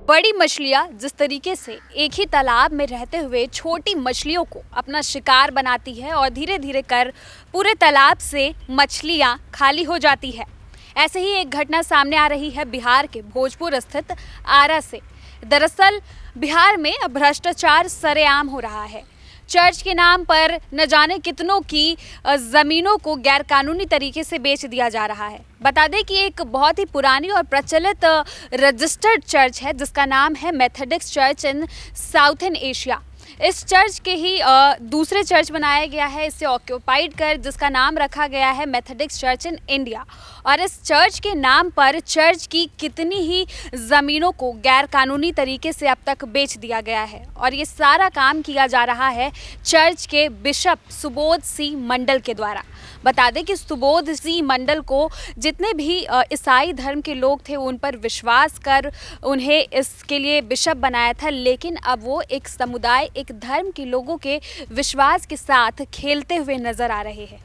बड़ी मछलियाँ जिस तरीके से एक ही तालाब में रहते हुए छोटी मछलियों को अपना शिकार बनाती है और धीरे धीरे कर पूरे तालाब से मछलियाँ खाली हो जाती है, ऐसे ही एक घटना सामने आ रही है बिहार के भोजपुर स्थित आरा से। दरअसल बिहार में अब भ्रष्टाचार सरेआम हो रहा है। चर्च के नाम पर न जाने कितनों की ज़मीनों को गैरकानूनी तरीके से बेच दिया जा रहा है। बता दें कि एक बहुत ही पुरानी और प्रचलित रजिस्टर्ड चर्च है जिसका नाम है मेथोडिस्ट चर्च इन साउथर्न एशिया। इस चर्च के ही दूसरे चर्च बनाया गया है इसे ऑक्यूपाइड कर, जिसका नाम रखा गया है मेथोडिस्ट चर्च इन इंडिया। और इस चर्च के नाम पर चर्च की कितनी ही ज़मीनों को गैर कानूनी तरीके से अब तक बेच दिया गया है और ये सारा काम किया जा रहा है चर्च के बिशप सुबोध सिंह मंडल के द्वारा। बता दें कि सुबोध सिंह मंडल को जितने भी ईसाई धर्म के लोग थे उन पर विश्वास कर उन्हें इसके लिए बिशप बनाया था, लेकिन अब वो एक समुदाय, एक धर्म के लोगों के विश्वास के साथ खेलते हुए नजर आ रहे हैं।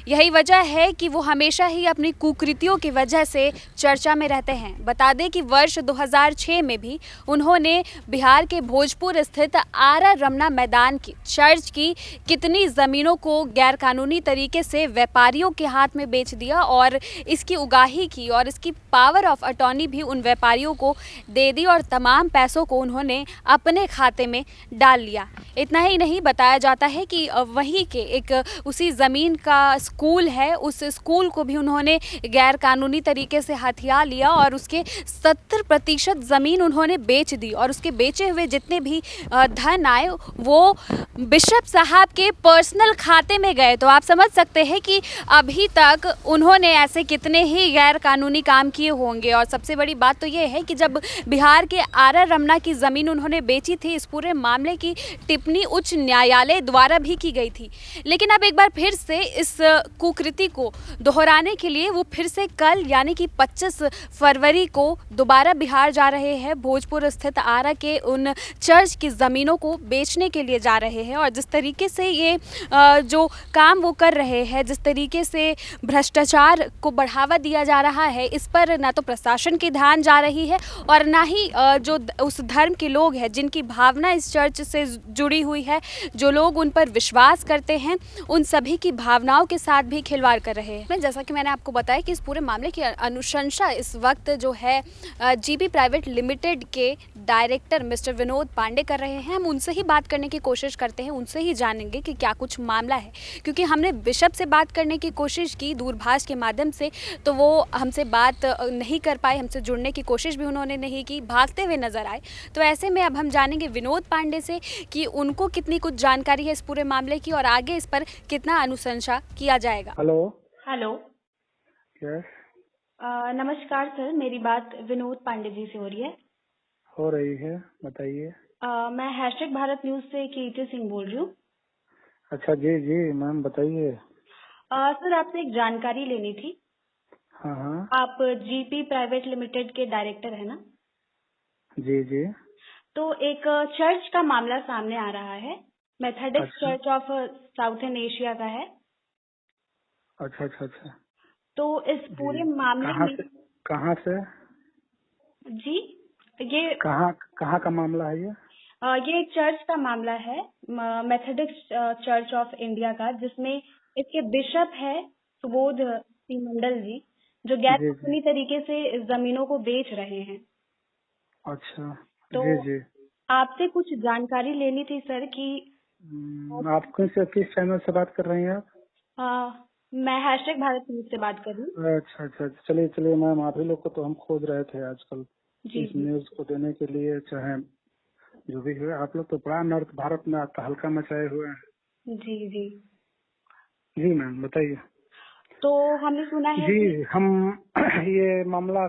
यही वजह है कि वो हमेशा ही अपनी कुकृतियों की वजह से चर्चा में रहते हैं। बता दें कि वर्ष 2006 में भी उन्होंने बिहार के भोजपुर स्थित आरा रमना मैदान की चर्च की कितनी ज़मीनों को गैरकानूनी तरीके से व्यापारियों के हाथ में बेच दिया और इसकी उगाही की और इसकी पावर ऑफ अटॉर्नी भी उन व्यापारियों को दे दी और तमाम पैसों को उन्होंने अपने खाते में डाल लिया। इतना ही नहीं, बताया जाता है कि वहीं के एक उसी ज़मीन का स्कूल है, उस स्कूल को भी उन्होंने गैर कानूनी तरीके से हथिया लिया और उसके 70% ज़मीन उन्होंने बेच दी और उसके बेचे हुए जितने भी धन आए वो बिशप साहब के पर्सनल खाते में गए। तो आप समझ सकते हैं कि अभी तक उन्होंने ऐसे कितने ही गैर कानूनी काम किए होंगे। और सबसे बड़ी बात तो ये है कि जब बिहार के आरा रमना की ज़मीन उन्होंने बेची थी, इस पूरे मामले की टिप्पणी उच्च न्यायालय द्वारा भी की गई थी, लेकिन अब एक बार फिर से इस कुकृति को दोहराने के लिए वो फिर से कल यानी कि 25 फरवरी को दोबारा बिहार जा रहे हैं। भोजपुर स्थित आरा के उन चर्च की ज़मीनों को बेचने के लिए जा रहे हैं और जिस तरीके से ये जो काम वो कर रहे हैं, जिस तरीके से भ्रष्टाचार को बढ़ावा दिया जा रहा है, इस पर ना तो प्रशासन की ध्यान जा रही है और ना ही जो उस धर्म के लोग हैं जिनकी भावना इस चर्च से जुड़ी हुई है, जो लोग उन पर विश्वास करते हैं, उन सभी की भावनाओं के साथ भी खिलवाड़ कर रहे हैं। जैसा कि मैंने आपको बताया कि इस पूरे मामले की अनुशंसा इस वक्त जो है जीबी प्राइवेट लिमिटेड के डायरेक्टर मिस्टर विनोद पांडे कर रहे हैं। हम उनसे ही बात करने की कोशिश करते हैं, उनसे ही जानेंगे कि क्या कुछ मामला है, क्योंकि हमने बिशप से बात करने की कोशिश की दूरभाष के माध्यम से, तो वो हमसे बात नहीं कर पाए, हमसे जुड़ने की कोशिश भी उन्होंने नहीं की, भागते हुए नजर आए। तो ऐसे में अब हम जानेंगे विनोद पांडे से कि उनको कितनी कुछ जानकारी है इस पूरे मामले की और आगे इस पर कितना अनुशंसा किया जाएगा। Hello hello. यस, नमस्कार सर, मेरी बात विनोद पांडे जी से हो रही है। हो रही है, बताइए। मैं हैशटैग भारत न्यूज से कीर्ति सिंह बोल रही हूँ। अच्छा जी जी मैम बताइए। सर, आपसे एक जानकारी लेनी थी। हाँ हाँ आप जीपी प्राइवेट लिमिटेड के डायरेक्टर है ना? जी जी। तो एक चर्च का मामला सामने आ रहा है, मेथोडिस्ट अच्छा चर्च ऑफ साउथर्न एशिया का है। अच्छा अच्छा अच्छा तो इस पूरे जी। मामले कहाँ में से कहाँ से जी, ये कहाँ कहाँ का मामला है ये? ये चर्च का मामला है, मेथोडिस्ट चर्च ऑफ इंडिया का, जिसमें इसके बिशप है सुबोध सिंह मंडल जी, जो गैर जी जी। कानूनी तरीके से जमीनों को बेच रहे हैं। अच्छा तो जी जी। आपसे कुछ जानकारी लेनी थी सर कि आप किस चैनल से बात कर रही हैं आप? मैं हैशटैग भारत न्यूज से बात कर रही हूँ। अच्छा अच्छा, चलिए चलिए मैम, आप ही लोग को तो हम खोज रहे थे आजकल जी इस जी न्यूज को देने के लिए, चाहे जो भी है। आप लोग तो बड़ा नॉर्थ भारत में तहलका मचाए हुए हैं। जी जी। जी मैम बताइए। तो हमने सुना है जी कि हम ये मामला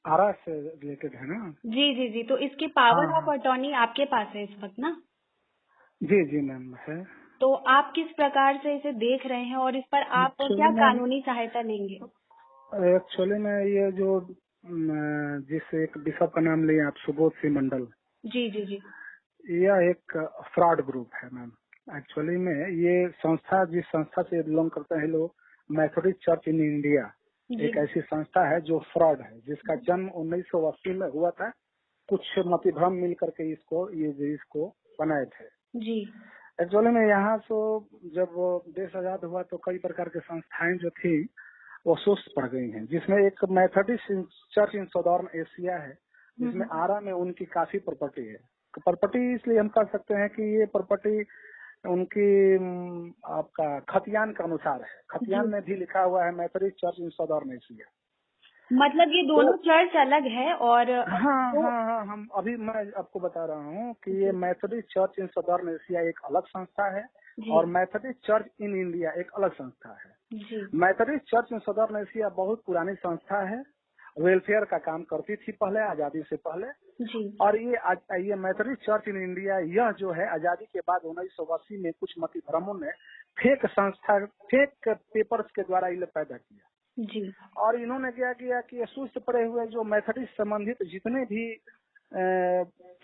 आरा से रिलेटेड है ना? जी जी जी, तो इसकी हाँ पावर ऑफ हाँ अटॉर्नी आपके पास है इस वक्त ना? जी जी मैम है। तो आप किस प्रकार से इसे देख रहे हैं और इस पर आप एक्चुअली क्या मैम, कानूनी सहायता लेंगे? एक्चुअली में ये जो जिस एक बिशप का नाम लिए आप, सुबोध सिंह मंडल, जी जी जी यह एक फ्रॉड ग्रुप है मैम। एक्चुअली में ये संस्था, जिस संस्था से बिलोंग करते हैं लोग, मेथोडिस्ट चर्च इन इंडिया, जी एक ऐसी संस्था है जो फ्रॉड है, जिसका जन्म 1980 में हुआ था कुछ मतिभ्रम मिल करके इसको बनाए थे। जी। एक्चुअली में यहाँ तो जब देश आजाद हुआ तो कई प्रकार की संस्थाएं जो थी वो सुस्त पड़ गई हैं, जिसमें एक Methodist church in southern Asia है, जिसमें आरा में उनकी काफी प्रॉपर्टी है। प्रॉपर्टी इसलिए हम कह सकते हैं कि ये प्रॉपर्टी उनकी आपका खतियान के अनुसार है। खतियान में भी लिखा हुआ है Methodist church in southern Asia. मतलब ये दोनों चर्च अलग है और हाँ, हम अभी मैं आपको बता रहा हूँ कि ये Methodist church in southern Asia एक अलग संस्था है और मेथडिस्ट चर्च इन इंडिया एक अलग संस्था है। Methodist church in southern Asia बहुत पुरानी संस्था है, वेलफेयर का काम करती थी पहले, आजादी से पहले। और ये मेथडिस्ट चर्च इन इंडिया यह जो है आजादी के बाद 1980 में कुछ मतिभ्रमों ने फेक पेपर्स के द्वारा इन्हें पैदा किया। और इन्होंने क्या किया कि सुस्त पड़े हुए जो मेथडिस्ट संबंधित जितने भी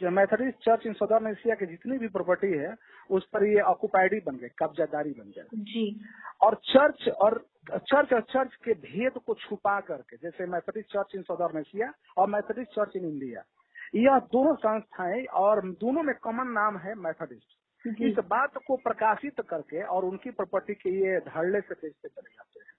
Methodist church in southern Asia की जितनी भी प्रॉपर्टी है उस पर ये ऑक्युपाइड बन गए, कब्जादारी बन गए। और चर्च के भेद को छुपा करके, जैसे Methodist church in southern Asia और मेथडिस्ट चर्च इन इंडिया, यह दोनों संस्थाएं और दोनों में कॉमन नाम है मेथडिस्ट। इस बात को प्रकाशित करके और उनकी प्रॉपर्टी के ये धड़ल्ले से बेचते चले जाते हैं।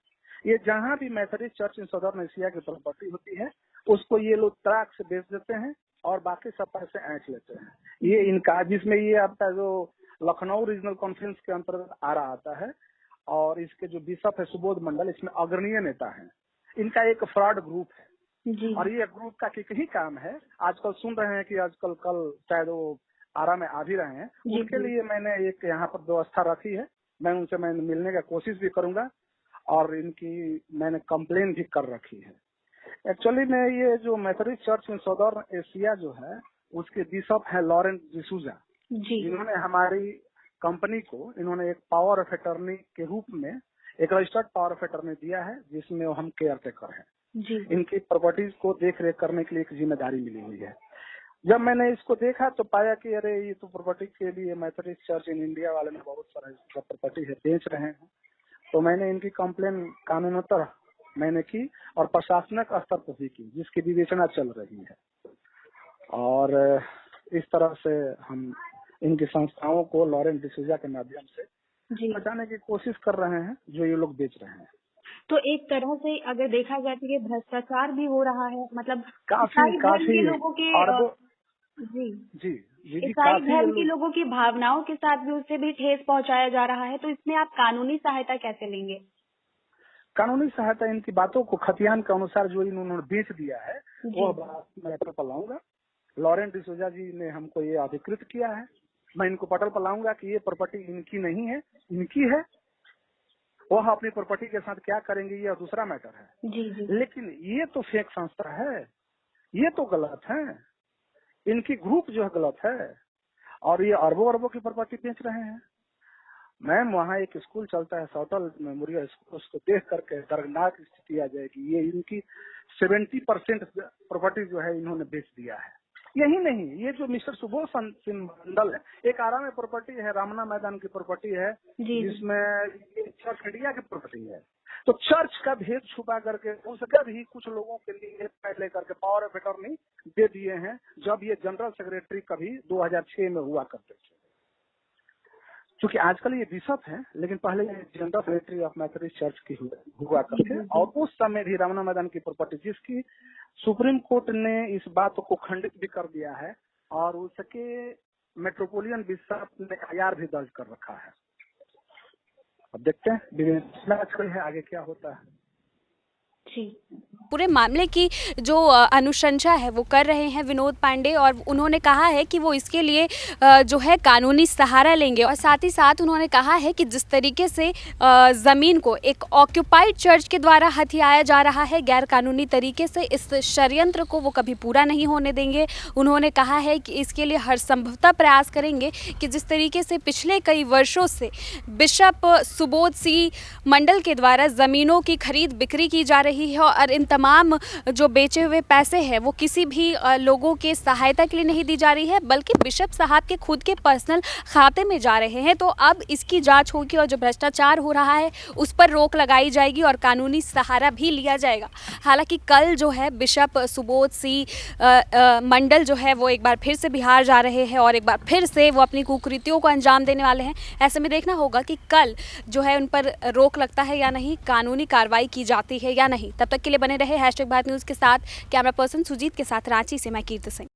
ये जहाँ भी Methodist church in southern Asia की प्रॉपर्टी होती है उसको ये लोग तराक से बेच देते हैं और बाकी सब पैसे ऐंठ लेते हैं। ये इनका, जिसमें ये आपका जो लखनऊ रीजनल कॉन्फ्रेंस के अंतर्गत आ रहा आता है और इसके जो बिशप है सुबोध मंडल, इसमें अग्रणीय नेता है। इनका एक फ्रॉड ग्रुप है और ये ग्रुप का एक ही काम है, आजकल सुन रहे हैं कि आजकल कल शायद वो आरा में आ भी रहे हैं, उनके लिए मैंने एक यहाँ पर व्यवस्था रखी है। मैं उनसे मिलने का कोशिश भी करूंगा और इनकी मैंने कंप्लेन भी कर रखी है। एक्चुअली में ये जो Methodist church in southern Asia जो है उसके बिशप है लॉरेंस डिसूजा। इन्होंने हमारी कंपनी को इन्होंने एक पावर ऑफ अटर्नी के रूप में एक रजिस्टर्ड पावर ऑफ अटर्नी दिया है, जिसमें हम केयर टेकर हैं। इनकी प्रॉपर्टीज को देख रेख करने के लिए एक जिम्मेदारी मिली हुई है। जब मैंने इसको देखा तो पाया कि अरे ये तो प्रॉपर्टी के लिए मेथडिस्ट चर्च इन इंडिया वाले ने बहुत सारा प्रॉपर्टी है बेच रहे हैं, तो मैंने इनकी कंप्लेन कानूनतः मैंने की और प्रशासनिक स्तर पर भी की, जिसकी विवेचना चल रही है। और इस तरह से हम इनकी संस्थाओं को लॉरेंस डिसूजा के माध्यम से बचाने की कोशिश कर रहे हैं जो ये लोग बेच रहे हैं। तो एक तरह से अगर देखा जाए तो ये भ्रष्टाचार भी हो रहा है, मतलब काफी लोगों के ईसाई धर्म के लोगों की भावनाओं के साथ भी उससे भी ठेस पहुंचाया जा रहा है। तो इसमें आप कानूनी सहायता कैसे लेंगे? कानूनी सहायता इनकी बातों को खतियान के अनुसार जो इन्होंने बेच दिया है वो बात मैं पटल पर लाऊंगा। लॉरेंस डिसूजा जी ने हमको ये अधिकृत किया है, मैं इनको पटल पर लाऊंगा कि ये प्रॉपर्टी इनकी नहीं है, इनकी है। वह अपनी प्रॉपर्टी के साथ क्या करेंगे यह दूसरा मैटर है। लेकिन ये तो फेक संस्था है, ये तो गलत है, इनकी ग्रुप जो है गलत है और ये अरबों अरबों की प्रॉपर्टी बेच रहे हैं। मैम वहाँ एक स्कूल चलता है सौटल मेमोरियल स्कूल, उसको देख करके दर्दनाक स्थिति आ जाएगी। ये इनकी 70% प्रॉपर्टी जो है इन्होंने बेच दिया है। यही नहीं, ये जो मिस्टर सुबोध सिंह मंडल है, एक आरा में प्रॉपर्टी है, रामना मैदान की प्रॉपर्टी है, जिसमें चर्च इंडिया की प्रॉपर्टी है। तो चर्च का भेद छुपा करके उसका भी कुछ लोगों के लिए पहले करके पावर ऑफ अटर्नी दे दिए हैं, जब ये जनरल सेक्रेटरी कभी 2006 में हुआ करते थे। क्योंकि आजकल ये बिशप है, लेकिन पहले ये general secretary of Methodist church की हुआ करते, और उस समय भी रामना मैदान की प्रॉपर्टी, जिसकी सुप्रीम कोर्ट ने इस बात को खंडित भी कर दिया है और उसके मेट्रोपोलियन बिशप ने IR भी दर्ज कर रखा है। अब देखते हैं विवेचना है आगे क्या होता है। पूरे मामले की जो अनुशंसा है वो कर रहे हैं विनोद पांडे, और उन्होंने कहा है कि वो इसके लिए जो है कानूनी सहारा लेंगे। और साथ ही साथ उन्होंने कहा है कि जिस तरीके से ज़मीन को एक ऑक्यूपाइड चर्च के द्वारा हथियाया जा रहा है गैर कानूनी तरीके से, इस षड्यंत्र को वो कभी पूरा नहीं होने देंगे। उन्होंने कहा है कि इसके लिए हर संभवतः प्रयास करेंगे कि जिस तरीके से पिछले कई वर्षों से बिशप सुबोध सिंह मंडल के द्वारा ज़मीनों की खरीद बिक्री की जा रही रही है और इन तमाम जो बेचे हुए पैसे हैं वो किसी भी लोगों के सहायता के लिए नहीं दी जा रही है, बल्कि बिशप साहब के खुद के पर्सनल खाते में जा रहे हैं। तो अब इसकी जांच होगी और जो भ्रष्टाचार हो रहा है उस पर रोक लगाई जाएगी और कानूनी सहारा भी लिया जाएगा। हालांकि कल जो है बिशप सुबोध सिंह मंडल जो है वो एक बार फिर से बिहार जा रहे हैं और एक बार फिर से वो अपनी कुकृतियों को अंजाम देने वाले हैं। ऐसे में देखना होगा कि कल जो है उन पर रोक लगता है या नहीं, कानूनी कार्रवाई की जाती है या नहीं। तब तक के लिए बने रहे #भारत न्यूज़ के साथ। कैमरा पर्सन सुजीत के साथ रांची से मैं कीर्ति सिंह।